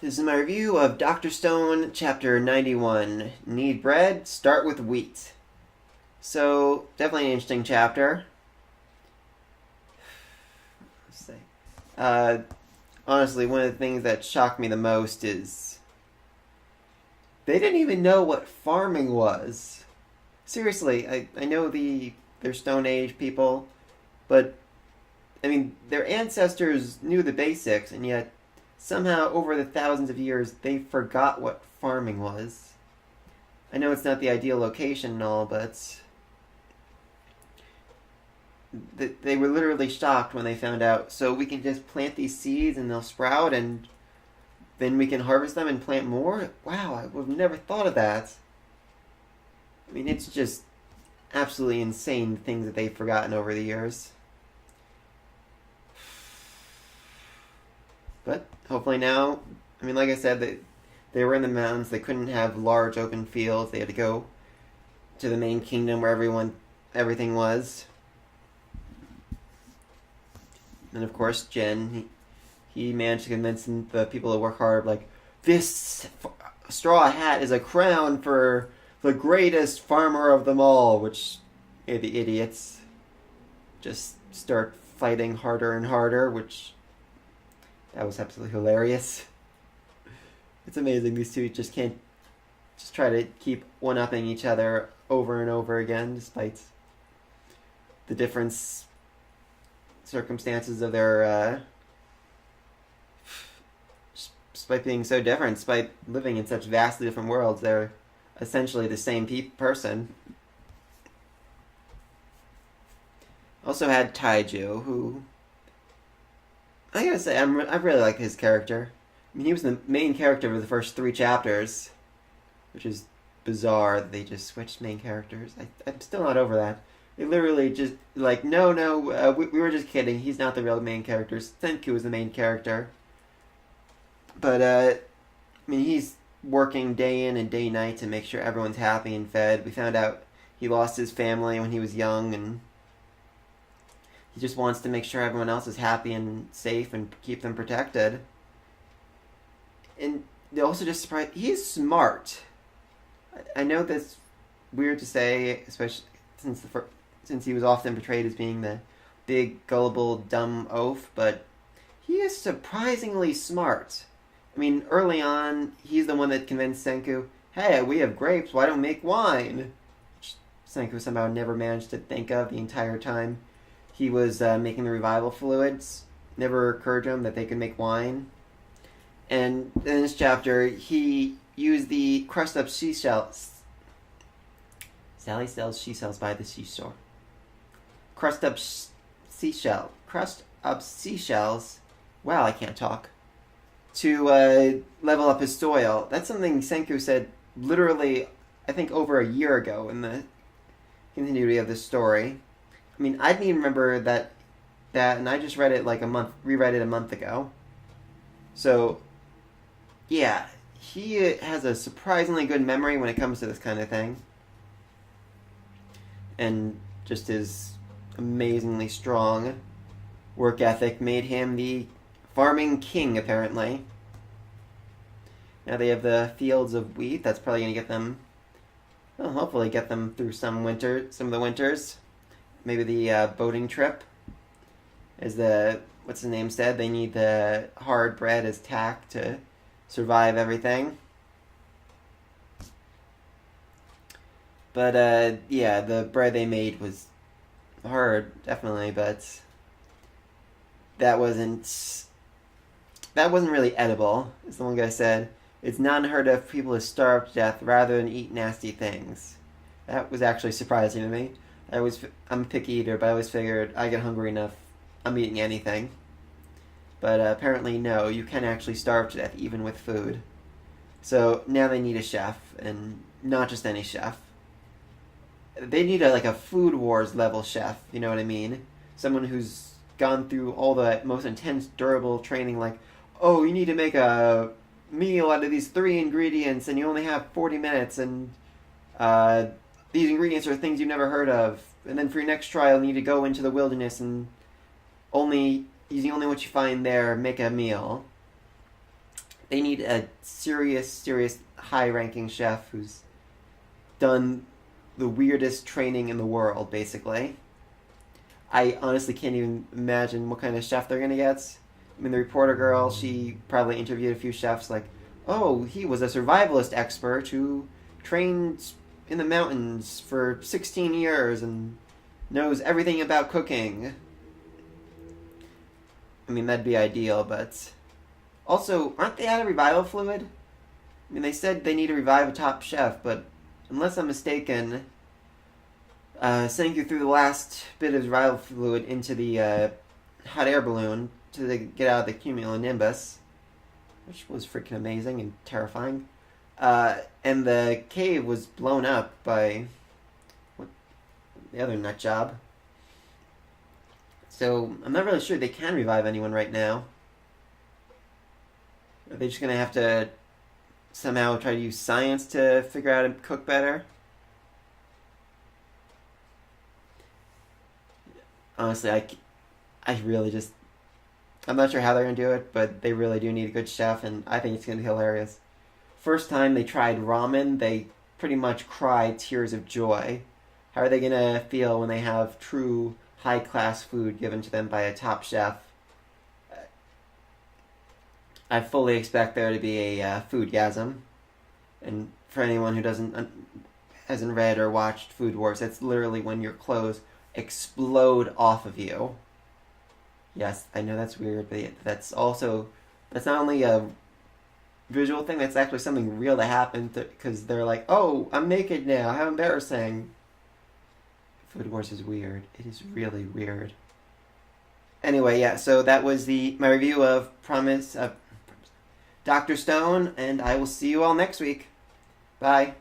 This is my review of Dr. Stone, Chapter 91. Need bread? Start with wheat. So, definitely an interesting chapter. Let's see. Honestly, one of the things that shocked me the most is they didn't even know what farming was. Seriously, I know they're Stone Age people, but I mean, their ancestors knew the basics, and yet somehow over the thousands of years they forgot what farming was. I know it's not the ideal location and all, but they were literally shocked when they found out. So we can just plant these seeds and they'll sprout, and then we can harvest them and plant more? Wow, I would have never thought of that. I mean, it's just absolutely insane things that they've forgotten over the years. But hopefully now, I mean, like I said, they were in the mountains. They couldn't have large open fields. They had to go to the main kingdom where everything was. And of course, Jen, he managed to convince the people to work hard. Like, this straw hat is a crown for the greatest farmer of them all. Which, the idiots just start fighting harder and harder, which that was absolutely hilarious. It's amazing these two just can't just try to keep one-upping each other over and over again, despite the different circumstances of their, despite being so different, despite living in such vastly different worlds, they're essentially the same person. Also had Taiju, who I gotta say, I really like his character. I mean, he was the main character of the first 3 chapters, which is bizarre that they just switched main characters. I'm still not over that. They literally just, like, no, we were just kidding. He's not the real main character. Senku is the main character. But, I mean, he's working day in and day night to make sure everyone's happy and fed. We found out he lost his family when he was young, and he just wants to make sure everyone else is happy and safe and keep them protected. And they also just surprised. He's smart. I know that's weird to say, especially since he was often portrayed as being the big, gullible, dumb oaf, but he is surprisingly smart. I mean, early on, he's the one that convinced Senku, hey, we have grapes, why don't we make wine? Which Senku somehow never managed to think of the entire time he was making the revival fluids. Never occurred to him that they could make wine. And in this chapter, he used the crushed up seashells. Sally sells seashells by the seashore. Crushed up seashells. Wow, I can't talk. To level up his soil. That's something Senku said literally, I think, over a year ago in the continuity of this story. I mean, I didn't even remember that, and I just read it reread it a month ago. So, yeah, he has a surprisingly good memory when it comes to this kind of thing. And just his amazingly strong work ethic made him the farming king, apparently. Now they have the fields of wheat. That's probably going to get them, well, hopefully get them through some of the winters. Maybe the boating trip. As what's the name said, they need the hard bread as tack to survive everything. But, yeah, the bread they made was hard, definitely, but that wasn't really edible, as the one guy said. It's not unheard of for people to starve to death rather than eat nasty things. That was actually surprising to me. I'm a picky eater, but I always figured I get hungry enough, I'm eating anything. But apparently, no, you can actually starve to death even with food. So now they need a chef, and not just any chef. They need a Food Wars level chef, you know what I mean? Someone who's gone through all the most intense, durable training, like, oh, you need to make a meal out of these 3 ingredients, and you only have 40 minutes, and these ingredients are things you've never heard of. And then for your next trial, you need to go into the wilderness and using only what you find there, make a meal. they need a serious high-ranking chef who's done the weirdest training in the world, basically. I honestly can't even imagine what kind of chef they're gonna get. I mean, the reporter girl, she probably interviewed a few chefs like, oh, he was a survivalist expert who trained in the mountains for 16 years and knows everything about cooking. I mean, that'd be ideal, but... Also, aren't they out of revival fluid? I mean, they said they need to revive a top chef, but unless I'm mistaken, sending you through the last bit of revival fluid into the hot air balloon to get out of the cumulonimbus, which was freaking amazing and terrifying. And the cave was blown up by the other nut job. So I'm not really sure they can revive anyone right now. Are they just gonna have to somehow try to use science to figure out how to cook better? Honestly, I really just... I'm not sure how they're going to do it, but they really do need a good chef, and I think it's going to be hilarious. First time they tried ramen, they pretty much cried tears of joy. How are they going to feel when they have true high-class food given to them by a top chef? I fully expect there to be a foodgasm. And for anyone who hasn't read or watched Food Wars, it's literally when your clothes explode off of you. Yes, I know that's weird, but that's not only a visual thing, that's actually something real that happened, because they're like, oh, I'm naked now, how embarrassing. Food Wars is weird. It is really weird. Anyway, yeah, so that was my review of Dr. Stone, and I will see you all next week. Bye.